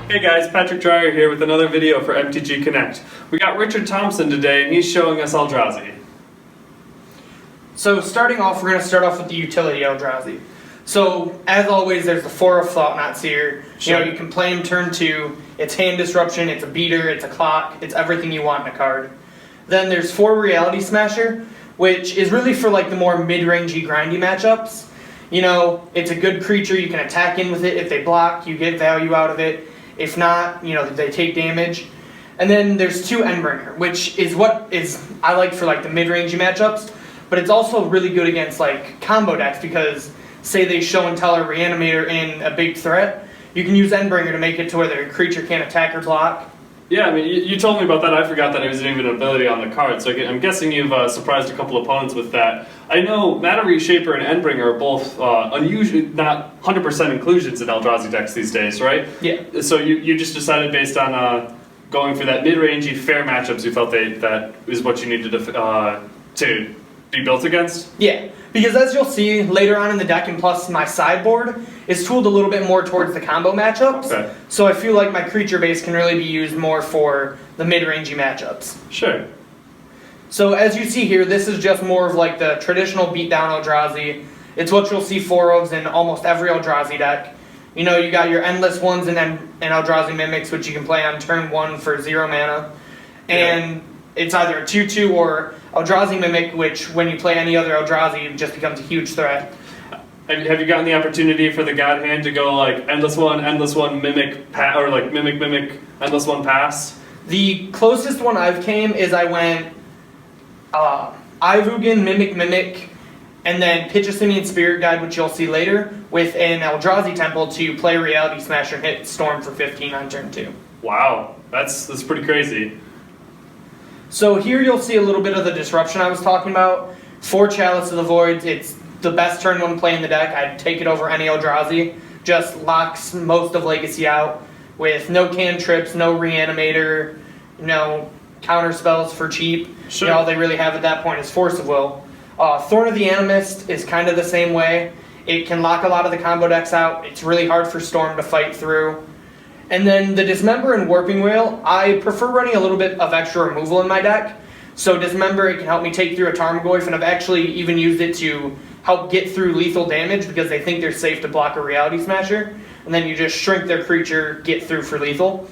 Hey guys, Patrick Dreyer here with another video for MTG Connect. We got Richard Thompson today and he's showing us Eldrazi. So starting off, we're going to start off with the utility Eldrazi. So as always, there's the 4 of Thought-Knots here. Sure. You know, you can play him turn 2. It's hand disruption, it's a beater, it's a clock, it's everything you want in a card. Then there's 4 Reality Smasher, which is really for like the more mid-rangey, grindy matchups. You know, it's a good creature, you can attack in with it. If they block, you get value out of it. If not, you know, they take damage. And then there's 2 Endbringer, which is what I like for like the mid-rangey matchups, but it's also really good against like combo decks because say they show and tell or Reanimator in a big threat, you can use Endbringer to make it to where their creature can't attack or block. Yeah, I mean, you told me about that. I forgot that it was even an ability on the card, so I'm guessing you've surprised a couple opponents with that. I know Mana Reshaper and Endbringer are both unusual, not 100% inclusions in Eldrazi decks these days, right? Yeah. So you just decided based on going for that mid-rangey fair matchups, you felt that is what you needed to be built against? Yeah, because as you'll see later on in the deck, and plus my sideboard is tooled a little bit more towards the combo matchups. Okay. So I feel like my creature base can really be used more for the mid-rangey matchups. Sure. So as you see here, this is just more of like the traditional beatdown Eldrazi. It's what you'll see 4 ofs in almost every Eldrazi deck. You know, you got your Endless Ones and Eldrazi Mimics, which you can play on turn 1 for 0 mana. And it's either a 2/2 or Eldrazi Mimic, which when you play any other Eldrazi, just becomes a huge threat. Have you gotten the opportunity for the God Hand to go like Endless One, Mimic, or like Mimic, Endless One, Pass? The closest one I've came is I went Ivugan, Mimic, and then pitch a Simian Spirit Guide, which you'll see later, with an Eldrazi Temple to play Reality Smasher and hit Storm for 15 on turn 2. Wow, that's pretty crazy. So here you'll see a little bit of the disruption I was talking about. 4 Chalice of the Void, it's the best turn 1 play in the deck. I'd take it over any Eldrazi. Just locks most of Legacy out with no cantrips, no Reanimator, no counter spells for cheap. Sure. You know, all they really have at that point is Force of Will. Thorn of the Animist is kind of the same way. It can lock a lot of the combo decks out. It's really hard for Storm to fight through. And then the Dismember and Warping Whale, I prefer running a little bit of extra removal in my deck. So Dismember, it can help me take through a Tarmogoyf, and I've actually even used it to help get through lethal damage because they think they're safe to block a Reality Smasher. And then you just shrink their creature, get through for lethal.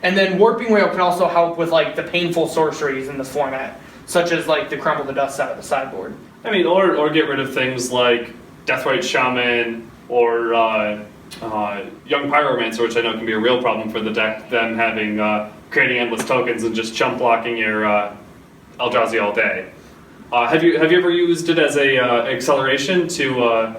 And then Warping Whale can also help with like the painful sorceries in the format, such as like the Crumble the Dust out of the sideboard. I mean, or get rid of things like Deathrite Shaman or Young Pyromancer, which I know can be a real problem for the deck, them having creating endless tokens and just chump blocking your Eldrazi all day. Have you ever used it as a acceleration to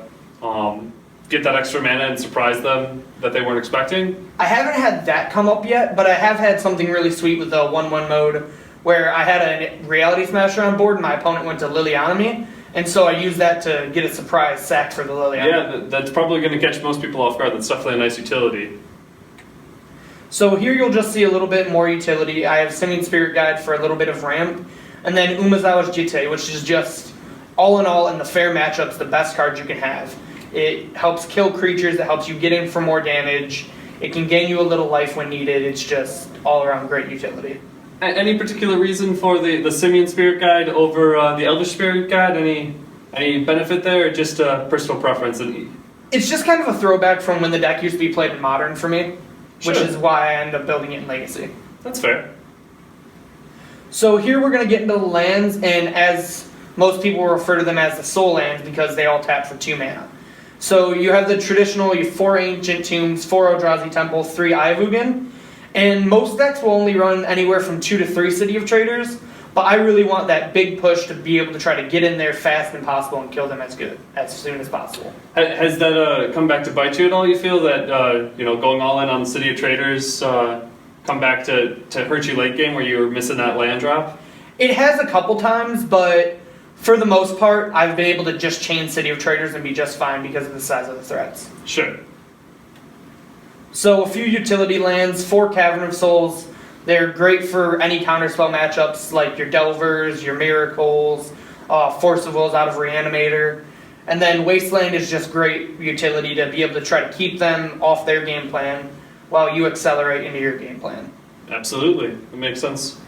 get that extra mana and surprise them that they weren't expecting? I haven't had that come up yet, but I have had something really sweet with the 1/1 mode where I had a Reality Smasher on board and my opponent went to Liliana, and so I used that to get a surprise sack for the Liliana. Yeah, that's probably going to catch most people off guard. That's definitely a nice utility. So here you'll just see a little bit more utility. I have Simian Spirit Guide for a little bit of ramp, and then Umezawa's Jitte, which is just, all in all, in the fair matchups, the best card you can have. It helps kill creatures, it helps you get in for more damage, it can gain you a little life when needed, it's just all around great utility. Any particular reason for the Simian Spirit Guide over the Elvish Spirit Guide? Any benefit there, or just personal preference? It's just kind of a throwback from when the deck used to be played in Modern for me, which Sure. is why I ended up building it in Legacy. That's fair. So here we're going to get into the lands, and as most people refer to them as the soul lands because they all tap for 2 mana. So you have the traditional, you have 4 Ancient Tombs, 4 Eldrazi Temples, 3 Ivugan, and most decks will only run anywhere from 2 to 3 City of Traders, but I really want that big push to be able to try to get in there fast and possible and kill them as soon as possible. Has that come back to bite you at all? You feel that going all in on the City of Traders come back to hurt you late game where you were missing that land drop? It has a couple times, but for the most part, I've been able to just chain City of Traders and be just fine because of the size of the threats. Sure. So a few utility lands, 4 Cavern of Souls. They're great for any counterspell matchups like your Delvers, your Miracles, Force of Wills out of Reanimator. And then Wasteland is just great utility to be able to try to keep them off their game plan. while you accelerate into your game plan. Absolutely, it makes sense.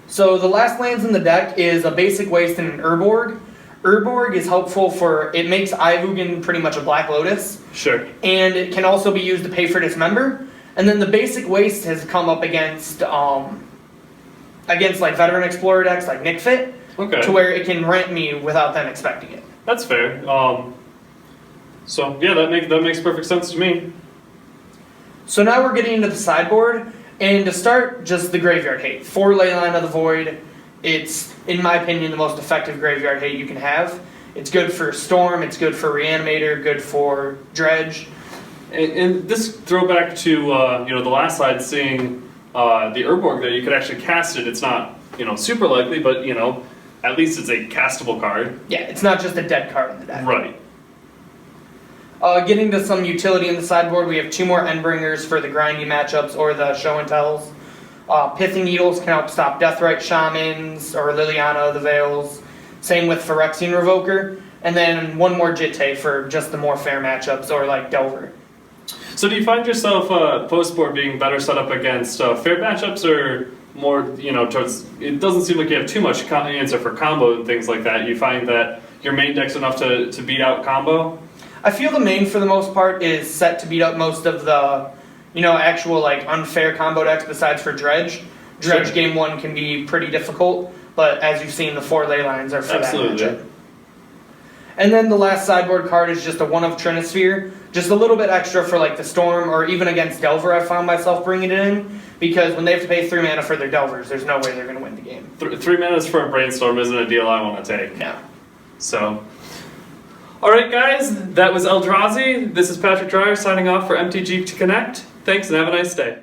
So the last lands in the deck is a basic waste and an Urborg. Urborg is helpful it makes Ivugan pretty much a Black Lotus. Sure. And it can also be used to pay for Dismember. And then the basic waste has come up against like Veteran Explorer decks like Nick Fit, Okay. to where it can rent me without them expecting it. That's fair. So yeah, that makes perfect sense to me. So now we're getting into the sideboard, and to start, just the Graveyard Hate. 4 Leyline of the Void. It's, in my opinion, the most effective Graveyard Hate you can have. It's good for Storm, it's good for Reanimator, good for Dredge. And this throwback to the last slide, seeing the Urborg that you could actually cast it. It's not super likely, but at least it's a castable card. Yeah, it's not just a dead card in the deck. Right. Getting to some utility in the sideboard, we have 2 more Endbringers for the grindy matchups or the show and tells. Pithing Needles can help stop Deathrite Shamans or Liliana of the Veils. Same with Phyrexian Revoker. And then 1 more Jitte for just the more fair matchups or like Delver. So do you find yourself post-board being better set up against fair matchups, or more, towards, it doesn't seem like you have too much answer for combo and things like that. You find that your main deck's enough to beat out combo? I feel the main, for the most part, is set to beat up most of the, actual like unfair combo decks besides for Dredge. Dredge Sure. game 1 can be pretty difficult, but as you've seen, the 4 ley lines are for Absolutely. that matchup. And then the last sideboard card is just a 1 of Trinisphere. Just a little bit extra for like the Storm, or even against Delver I found myself bringing it in, because when they have to pay 3 mana for their Delvers, there's no way they're going to win the game. 3 minutes for a Brainstorm isn't a deal I want to take. No. So, alright guys, that was Eldrazi. This is Patrick Dreyer signing off for MTG to Connect. Thanks and have a nice day.